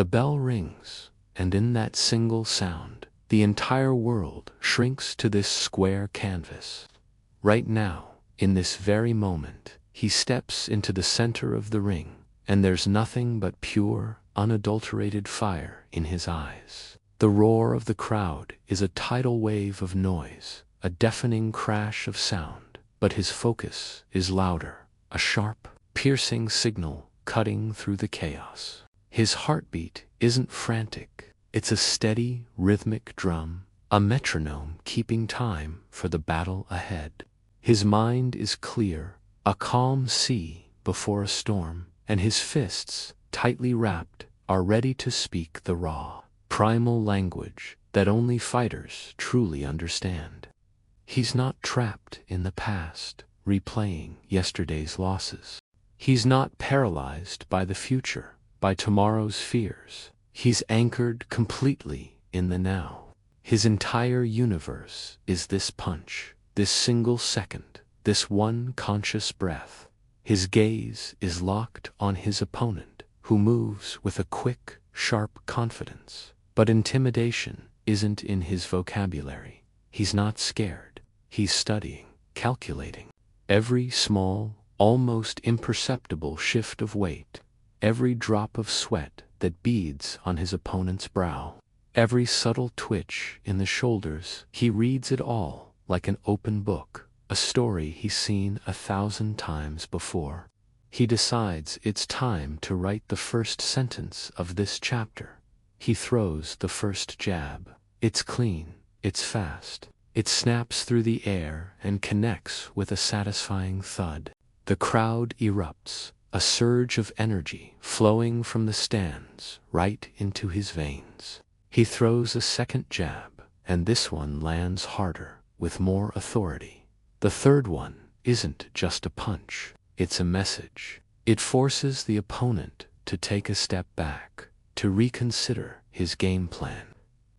The bell rings, and in that single sound, the entire world shrinks to this square canvas. Right now, in this very moment, he steps into the center of the ring, and there's nothing but pure, unadulterated fire in his eyes. The roar of the crowd is a tidal wave of noise, a deafening crash of sound, but his focus is louder, a sharp, piercing signal cutting through the chaos. His heartbeat isn't frantic, it's a steady, rhythmic drum, a metronome keeping time for the battle ahead. His mind is clear, a calm sea before a storm, and his fists, tightly wrapped, are ready to speak the raw, primal language that only fighters truly understand. He's not trapped in the past, replaying yesterday's losses. He's not paralyzed by the future, by tomorrow's fears. He's anchored completely in the now. His entire universe is this punch, this single second, this one conscious breath. His gaze is locked on his opponent, who moves with a quick, sharp confidence. But intimidation isn't in his vocabulary. He's not scared. He's studying, calculating. Every small, almost imperceptible shift of weight, every drop of sweat that beads on his opponent's brow, every subtle twitch in the shoulders, he reads it all like an open book, a story he's seen 1,000 times before. He decides it's time to write the first sentence of this chapter. He throws the first jab. It's clean, it's fast. It snaps through the air and connects with a satisfying thud. The crowd erupts, a surge of energy flowing from the stands right into his veins. He throws a second jab, and this one lands harder, with more authority. The third one isn't just a punch, it's a message. It forces the opponent to take a step back, to reconsider his game plan.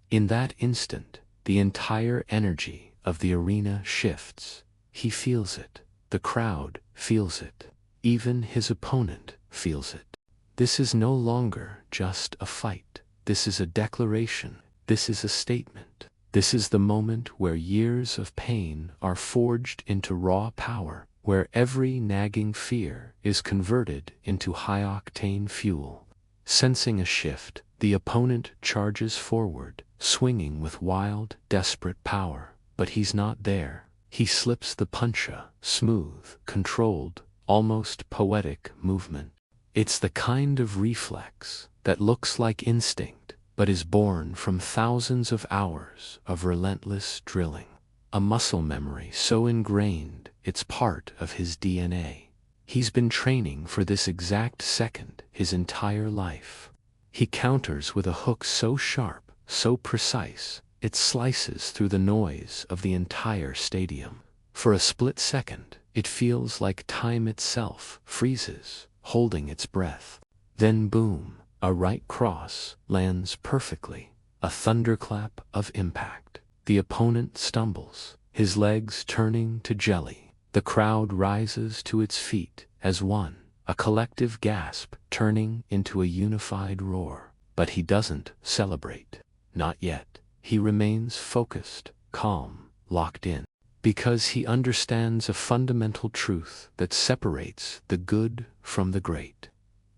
In that instant, the entire energy of the arena shifts. He feels it. The crowd feels it. Even his opponent feels it. This is no longer just a fight. This is a declaration. This is a statement. This is the moment where years of pain are forged into raw power, where every nagging fear is converted into high-octane fuel. Sensing a shift, the opponent charges forward, swinging with wild, desperate power. But he's not there. He slips the puncha, smooth, controlled, almost poetic movement. It's the kind of reflex that looks like instinct, but is born from thousands of hours of relentless drilling. A muscle memory so ingrained it's part of his DNA. He's been training for this exact second his entire life. He counters with a hook so sharp, so precise, it slices through the noise of the entire stadium. For a split second, it feels like time itself freezes, holding its breath. Then boom, a right cross lands perfectly, a thunderclap of impact. The opponent stumbles, his legs turning to jelly. The crowd rises to its feet as one, a collective gasp turning into a unified roar. But he doesn't celebrate. Not yet. He remains focused, calm, locked in. Because he understands a fundamental truth that separates the good from the great.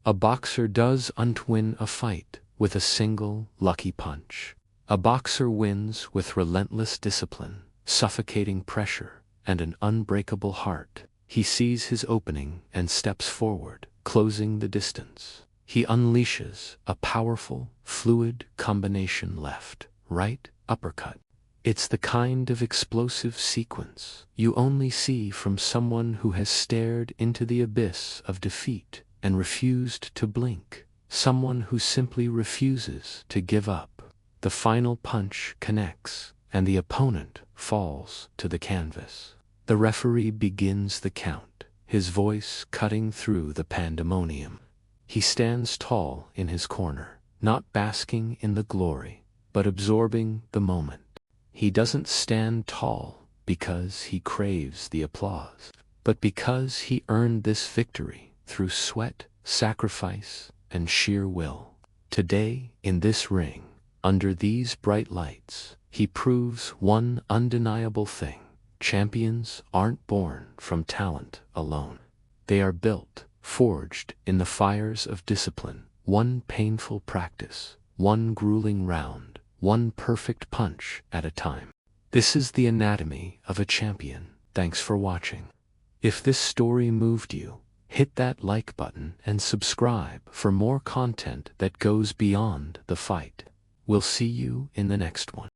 A boxer doesn't win a fight with a single lucky punch. A boxer wins with relentless discipline, suffocating pressure, and an unbreakable heart. He sees his opening and steps forward, closing the distance. He unleashes a powerful, fluid combination left, right, uppercut. It's the kind of explosive sequence you only see from someone who has stared into the abyss of defeat and refused to blink, someone who simply refuses to give up. The final punch connects, and the opponent falls to the canvas. The referee begins the count, his voice cutting through the pandemonium. He stands tall in his corner, not basking in the glory, but absorbing the moment. He doesn't stand tall because he craves the applause, but because he earned this victory through sweat, sacrifice, and sheer will. Today, in this ring, under these bright lights, he proves one undeniable thing. Champions aren't born from talent alone. They are built, forged in the fires of discipline, one painful practice, one grueling round, one perfect punch at a time. This is the anatomy of a champion. Thanks for watching. If this story moved you, hit that like button and subscribe for more content that goes beyond the fight. We'll see you in the next one.